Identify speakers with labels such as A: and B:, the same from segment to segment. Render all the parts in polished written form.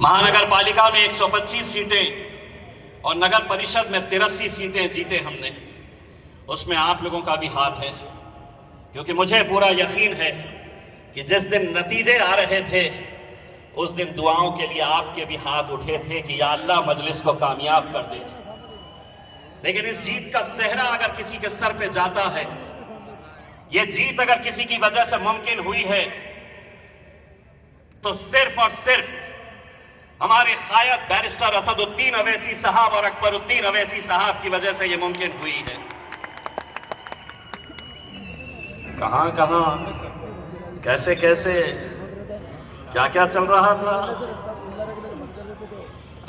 A: महानगर पालिका में 125 सीटें और नगर परिषद में 83 सीटें जीते हमने। उसमें आप लोगों का भी हाथ है, क्योंकि मुझे पूरा यकीन है कि जिस दिन नतीजे आ रहे थे उस दिन दुआओं के लिए आपके भी हाथ उठे थे कि या अल्लाह मजलिस को कामयाब कर दे। लेकिन इस जीत का सेहरा अगर किसी के सर पे जाता है, ये जीत अगर किसी की वजह से मुमकिन हुई है, तो सिर्फ और सिर्फ हमारे कायद बैरिस्टर असदुद्दीन अवैसी साहब और अकबरुद्दीन अवैसी साहब की वजह से यह मुमकिन हुई है। कहां कहां कैसे कैसे क्या क्या चल रहा था।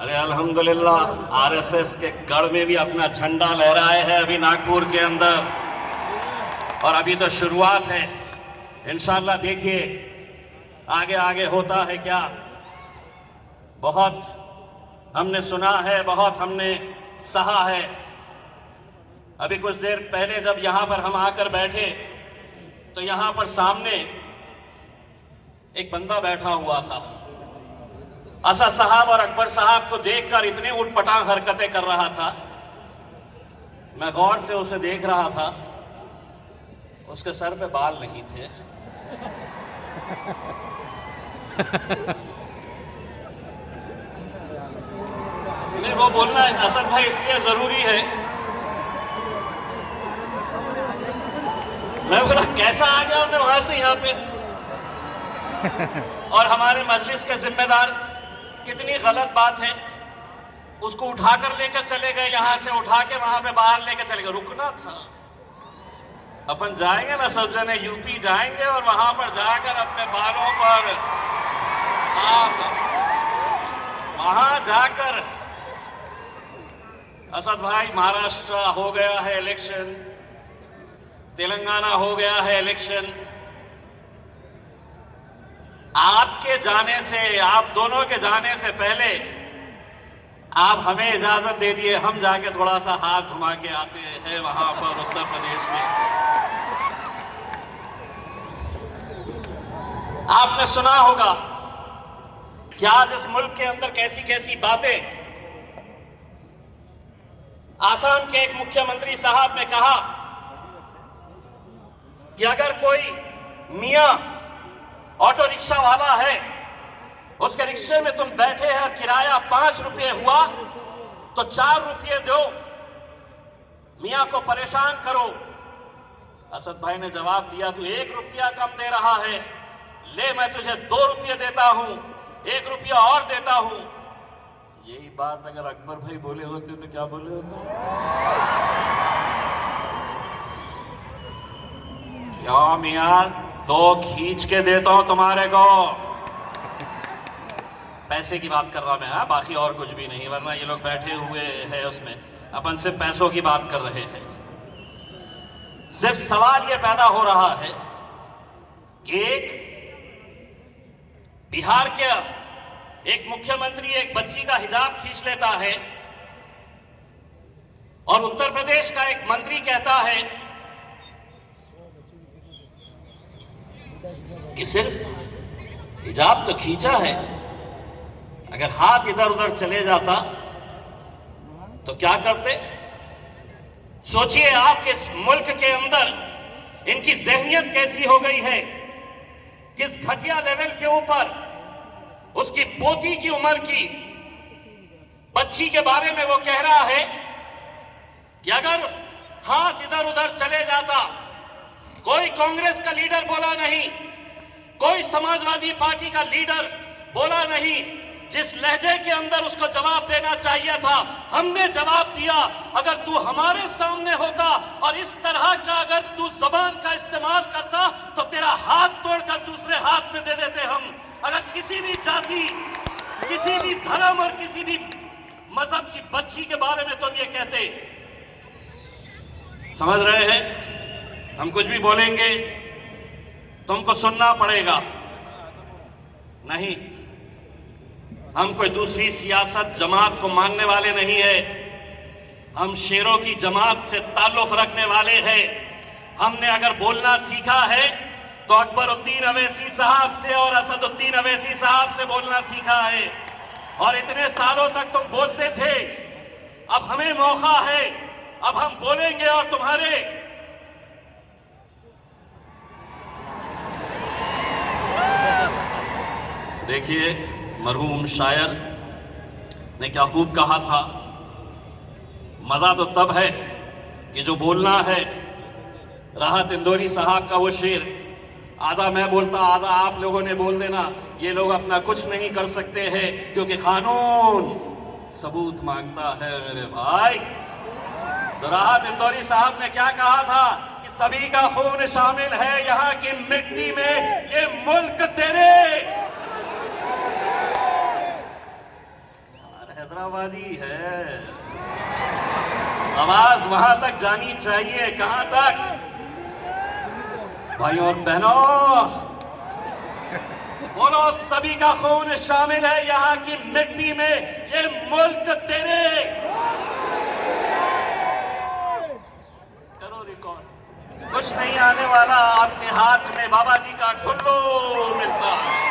A: अरे अल्हम्दुलिल्लाह आरएसएस के गढ़ में भी अपना झंडा लहराए है अभी नागपुर के अंदर, और अभी तो शुरुआत है। इंशाअल्लाह देखिए आगे आगे होता है क्या। बहुत हमने सुना है, बहुत हमने सहा है। अभी कुछ देर पहले जब यहां पर हम आकर बैठे तो यहां पर सामने एक बंदा बैठा हुआ था। असद साहब और अकबर साहब को देखकर इतनी उटपटांग हरकतें कर रहा था। मैं गौर से उसे देख रहा था, उसके सर पे बाल नहीं थे। नहीं, वो बोलना असद भाई इसलिए जरूरी है। मैं बोला कैसा आ गया हमने वहां से यहाँ पे। और हमारे मजलिस के जिम्मेदार, कितनी गलत बात है, उसको उठाकर लेकर चले गए, यहां से उठा के वहां पे बाहर लेकर चले गए। रुकना था। अपन जाएंगे ना सब जने यूपी जाएंगे और वहां पर जाकर अपने बालों पर वहां जाकर असद भाई महाराष्ट्र हो गया है इलेक्शन, तेलंगाना हो गया है इलेक्शन। आपके जाने से, आप दोनों के जाने से पहले आप हमें इजाजत दे दिए, हम जाके थोड़ा सा हाथ घुमा के आते हैं वहां पर उत्तर प्रदेश में। आपने सुना होगा कि आज इस मुल्क के अंदर कैसी कैसी बातें। आसाम के एक मुख्यमंत्री साहब ने कहा कि अगर कोई मियां ऑटो रिक्शा वाला है, उसके रिक्शे में तुम बैठे हैं, किराया 5 रुपये हुआ तो 4 रुपये दो, मियां को परेशान करो। असद भाई ने जवाब दिया, तू 1 रुपया कम दे रहा है, ले मैं तुझे 2 रुपये देता हूं, 1 रुपया और देता हूं। यही बात अगर अकबर भाई बोले होते तो क्या बोले होते? क्या मियां 2 खींच के देता हूं तुम्हारे को। पैसे की बात कर रहा मैं, हाँ, बाकी और कुछ भी नहीं, वरना ये लोग बैठे हुए हैं उसमें, अपन सिर्फ पैसों की बात कर रहे हैं। सिर्फ सवाल ये पैदा हो रहा है कि एक बिहार के एक मुख्यमंत्री एक बच्ची का हिजाब खींच लेता है और उत्तर प्रदेश का एक मंत्री कहता है कि सिर्फ हिजाब तो खींचा है, अगर हाथ इधर उधर चले जाता तो क्या करते। सोचिए आपके इस मुल्क के अंदर इनकी ज़हनियत कैसी हो गई है, किस घटिया लेवल के ऊपर। उसकी पोती की उम्र की बच्ची के बारे में वो कह रहा है कि अगर हाथ इधर उधर चले जाता, कोई कांग्रेस का लीडर बोला नहीं, कोई समाजवादी पार्टी का लीडर बोला नहीं, जिस लहजे के अंदर उसको जवाब देना चाहिए था हमने जवाब दिया। अगर तू हमारे सामने होता और इस तरह का अगर तू जबान का इस्तेमाल करता तो तेरा हाथ तोड़कर दूसरे हाथ में दे देते हम। अगर किसी भी जाति, किसी भी धर्म और किसी भी मजहब की बच्ची के बारे में तुम ये कहते, समझ रहे हैं, हम कुछ भी बोलेंगे तुमको सुनना पड़ेगा। नहीं, हम कोई दूसरी सियासत जमात को मानने वाले नहीं है, हम शेरों की जमात से ताल्लुक रखने वाले हैं। हमने अगर बोलना सीखा है तो अकबरुद्दीन अवैसी साहब से और असदुद्दीन अवैसी साहब से बोलना सीखा है। और इतने सालों तक तुम बोलते थे, अब हमें मौका है, अब हम बोलेंगे और तुम्हारे देखिए मरहूम शायर ने क्या खूब कहा था, मजा तो तब है कि जो बोलना है। राहत इंदौरी साहब का वो शेर, आधा मैं बोलता आधा आप लोगों ने बोल देना, ये लोग अपना कुछ नहीं कर सकते हैं क्योंकि कानून सबूत मांगता है मेरे भाई। तो राहत इंदौरी साहब ने क्या कहा था कि सभी का खून शामिल है यहाँ की मिट्टी में, ये मुल्क तेरे। हैदराबादी है, आवाज वहां तक जानी चाहिए। कहां तक? भाइयों और बहनों बोलो, सभी का खून शामिल है यहाँ की मिट्टी में, ये मुल्क तेरे। करो रिकॉर्ड, कुछ नहीं आने वाला आपके हाथ में बाबा जी का ठुल्लू मिलता है।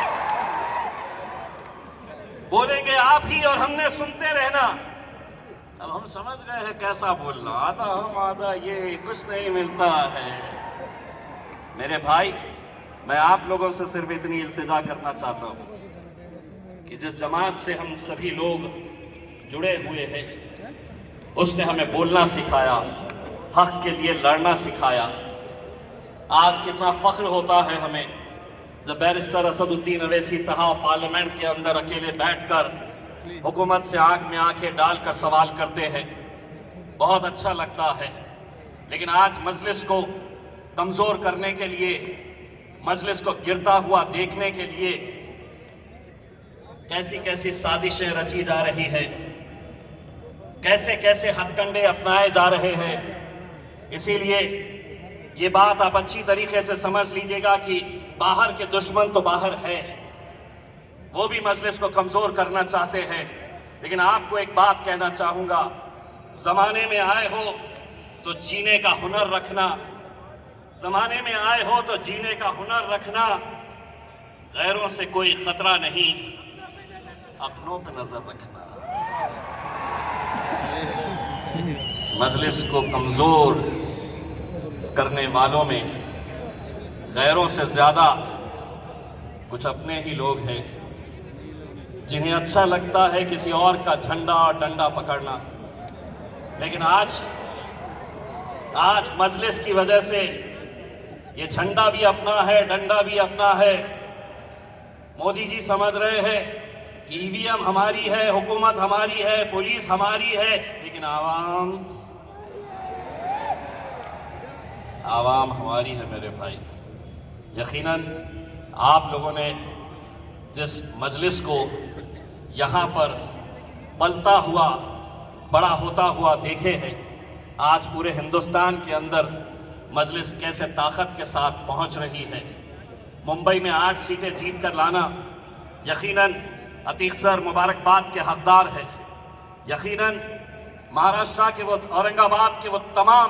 A: बोलेंगे आप ही और हमने सुनते रहना। अब हम समझ गए हैं कैसा बोलना, आधा हम आधा ये, कुछ नहीं मिलता है। मेरे भाई, मैं आप लोगों से सिर्फ इतनी इल्तिजा करना चाहता हूं कि जिस जमात से हम सभी लोग जुड़े हुए हैं, उसने हमें बोलना सिखाया, हक के लिए लड़ना सिखाया। आज कितना फख्र होता है हमें जब बैरिस्टर असदुद्दीन अवैसी साहब पार्लियामेंट के अंदर अकेले बैठकर हुकूमत से आंख में आंखें डालकर सवाल करते हैं। बहुत अच्छा लगता है। लेकिन आज मजलिस को कमजोर करने के लिए, मजलिस को गिरता हुआ देखने के लिए कैसी कैसी साजिशें रची जा रही है, कैसे कैसे हथकंडे अपनाए जा रहे हैं। इसीलिए ये बात आप अच्छी तरीके से समझ लीजिएगा कि बाहर के दुश्मन तो बाहर है, वो भी मजलिस को कमजोर करना चाहते हैं। लेकिन आपको एक बात कहना चाहूंगा, जमाने में आए हो तो जीने का हुनर रखना, जमाने में आए हो तो जीने का हुनर रखना। गैरों से कोई खतरा नहीं, अपनों पे नजर रखना। मजलिस को कमजोर करने वालों में गैरों से ज्यादा कुछ अपने ही लोग हैं, जिन्हें अच्छा लगता है किसी और का झंडा और डंडा पकड़ना। लेकिन आज मजलिस की वजह से ये झंडा भी अपना है, डंडा भी अपना है। मोदी जी समझ रहे हैं कि ईवीएम हमारी है, हुकूमत हमारी है, पुलिस हमारी है, लेकिन आवाम हमारी है मेरे भाई। यकीनन आप लोगों ने जिस मजलिस को यहाँ पर पलता हुआ, बड़ा होता हुआ देखे हैं, आज पूरे हिंदुस्तान के अंदर मजलिस कैसे ताकत के साथ पहुँच रही है। मुंबई में 8 सीटें जीत कर लाना यकीनन अतीक सर मुबारकबाद के हकदार है। यकीनन महाराष्ट्र के वो, औरंगाबाद के वो तमाम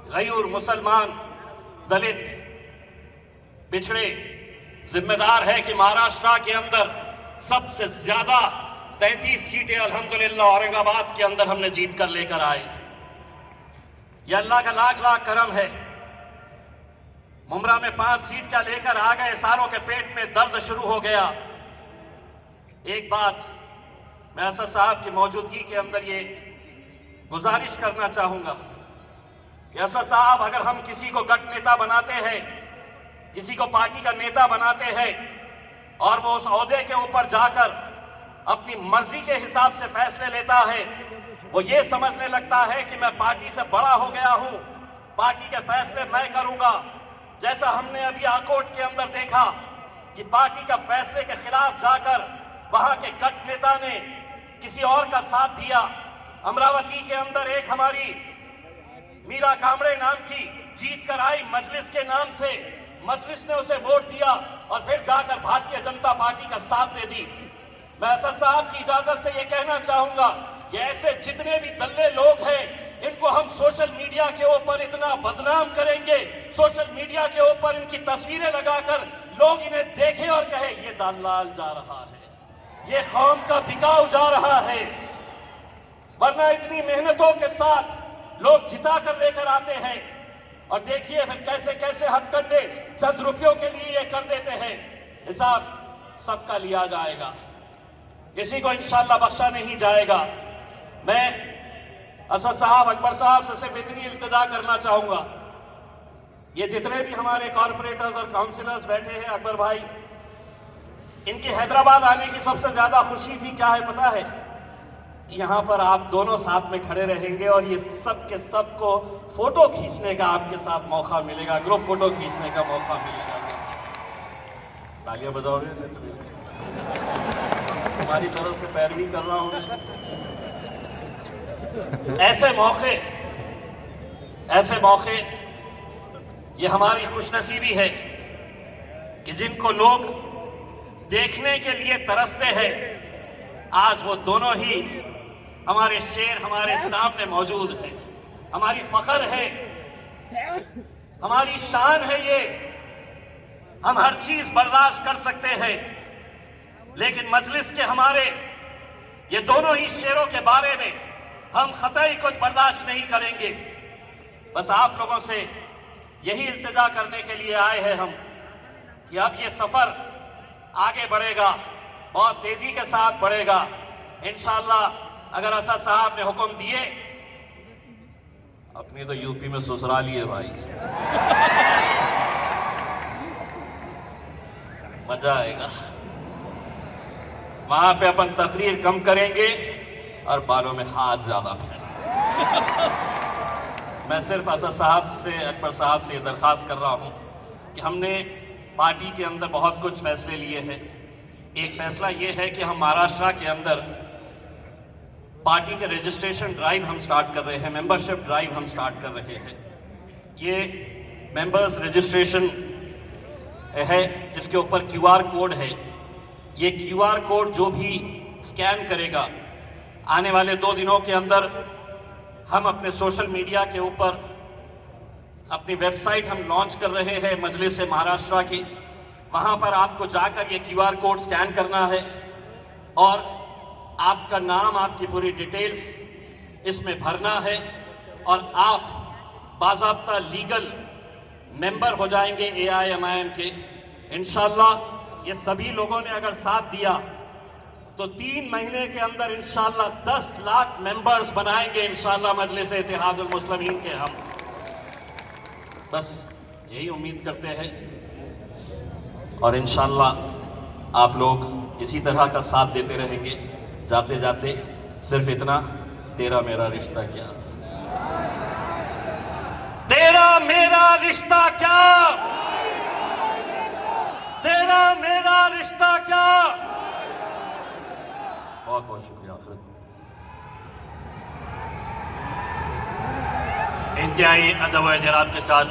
A: गैर मुसलमान, दलित, पिछड़े जिम्मेदार है कि महाराष्ट्र के अंदर सबसे ज्यादा 33 सीटें अल्हम्दुलिल्लाह औरंगाबाद के अंदर हमने जीत कर लेकर आए। यह अल्लाह का लाख लाख करम है। मुमरा में 5 सीट का लेकर आ गए, सारों के पेट में दर्द शुरू हो गया। एक बात मैं असद साहब की मौजूदगी के अंदर ये गुजारिश करना चाहूंगा कि असद साहब, अगर हम किसी को गठ नेता बनाते हैं, किसी को पार्टी का नेता बनाते हैं और वो उस ओहदे के ऊपर जाकर अपनी मर्जी के हिसाब से फैसले लेता है, वो ये समझने लगता है कि मैं पार्टी से बड़ा हो गया हूं, पार्टी के फैसले मैं करूंगा। जैसा हमने अभी आकोट के अंदर देखा कि पार्टी का फैसले के खिलाफ जाकर वहां के गठ नेता ने किसी और का साथ दिया। अमरावती के अंदर एक हमारी मीरा कामड़े नाम की जीत कर आई मजलिस के नाम से, मजलिस ने उसे वोट दिया और फिर जाकर भारतीय जनता पार्टी का साथ दे दी। मैं असद साहब की इजाजत से यह कहना चाहूंगा कि ऐसे जितने भी दल्ले लोग हैं, इनको हम सोशल मीडिया के ऊपर इतना बदनाम करेंगे, सोशल मीडिया के ऊपर इनकी तस्वीरें लगाकर लोग इन्हें देखें और कहें ये दलाल जा रहा है, ये कौम का बिकाऊ जा रहा है, वरना इतनी मेहनतों के साथ लोग जिता कर लेकर आते हैं और देखिए फिर कैसे कैसे हथकंडे चंद रुपयों के लिए ये कर देते हैं। हिसाब सबका लिया जाएगा, किसी को इंशाअल्लाह बख्शा नहीं जाएगा। मैं असद साहब, अकबर साहब से सिर्फ इतनी इल्तिजा करना चाहूंगा, ये जितने भी हमारे कॉर्पोरेटर्स और काउंसिलर्स बैठे हैं, अकबर भाई, इनकी हैदराबाद आने की सबसे ज्यादा खुशी थी क्या है पता है? कि यहाँ पर आप दोनों साथ में खड़े रहेंगे और ये सब के सब को फोटो खींचने का आपके साथ मौका मिलेगा, ग्रुप फोटो खींचने का मौका मिलेगा। तालियां बजाओगे? तुम्हारी तरफ से पैरवी कर रहा हूं। ऐसे मौके ये हमारी खुशनसीबी है कि जिनको लोग देखने के लिए तरसते हैं, आज वो दोनों ही हमारे शेर हमारे सामने मौजूद है। हमारी फख्र है, हमारी शान है ये। हम हर चीज बर्दाश्त कर सकते हैं, लेकिन मजलिस के हमारे ये दोनों ही शेरों के बारे में हम कतई कुछ बर्दाश्त नहीं करेंगे। बस आप लोगों से यही इल्तिजा करने के लिए आए हैं हम कि अब ये सफर आगे बढ़ेगा, बहुत तेजी के साथ बढ़ेगा इंशाअल्लाह। अगर असद साहब ने हुक्म दिए, अपनी तो यूपी में ससुराल ही है भाई, मजा आएगा। वहां पे अपन तकरीर कम करेंगे और बालों में हाथ ज्यादा फेरेंगे। मैं सिर्फ असद साहब से, अकबर साहब से दरख्वास्त कर रहा हूं कि हमने पार्टी के अंदर बहुत कुछ फैसले लिए हैं। एक फैसला ये है कि हम महाराष्ट्र के अंदर पार्टी के रजिस्ट्रेशन ड्राइव हम स्टार्ट कर रहे हैं, मेंबरशिप ड्राइव हम स्टार्ट कर रहे हैं। ये मेंबर्स रजिस्ट्रेशन है, इसके ऊपर QR कोड है। ये QR कोड जो भी स्कैन करेगा, आने वाले 2 दिनों के अंदर हम अपने सोशल मीडिया के ऊपर अपनी वेबसाइट हम लॉन्च कर रहे हैं मजलिस महाराष्ट्र की। वहां पर आपको जाकर ये QR कोड स्कैन करना है और आपका नाम, आपकी पूरी डिटेल्स इसमें भरना है और आप बाज़ाब्ता लीगल मेंबर हो जाएंगे AIMIM के इंशाअल्लाह। ये सभी लोगों ने अगर साथ दिया तो 3 महीने के अंदर इंशाअल्लाह 10 लाख मेंबर्स बनाएंगे इंशाअल्लाह मजलिस इत्तेहादुल मुस्लिमीन के हम। बस यही उम्मीद करते हैं और इंशाअल्लाह आप लोग इसी तरह का साथ देते रहेंगे। जाते जाते सिर्फ इतना, तेरा मेरा रिश्ता क्या, तेरा मेरा रिश्ता क्या, तेरा मेरा रिश्ता क्या। बहुत बहुत शुक्रिया।
B: इंतहाई अदब व एहतराम के साथ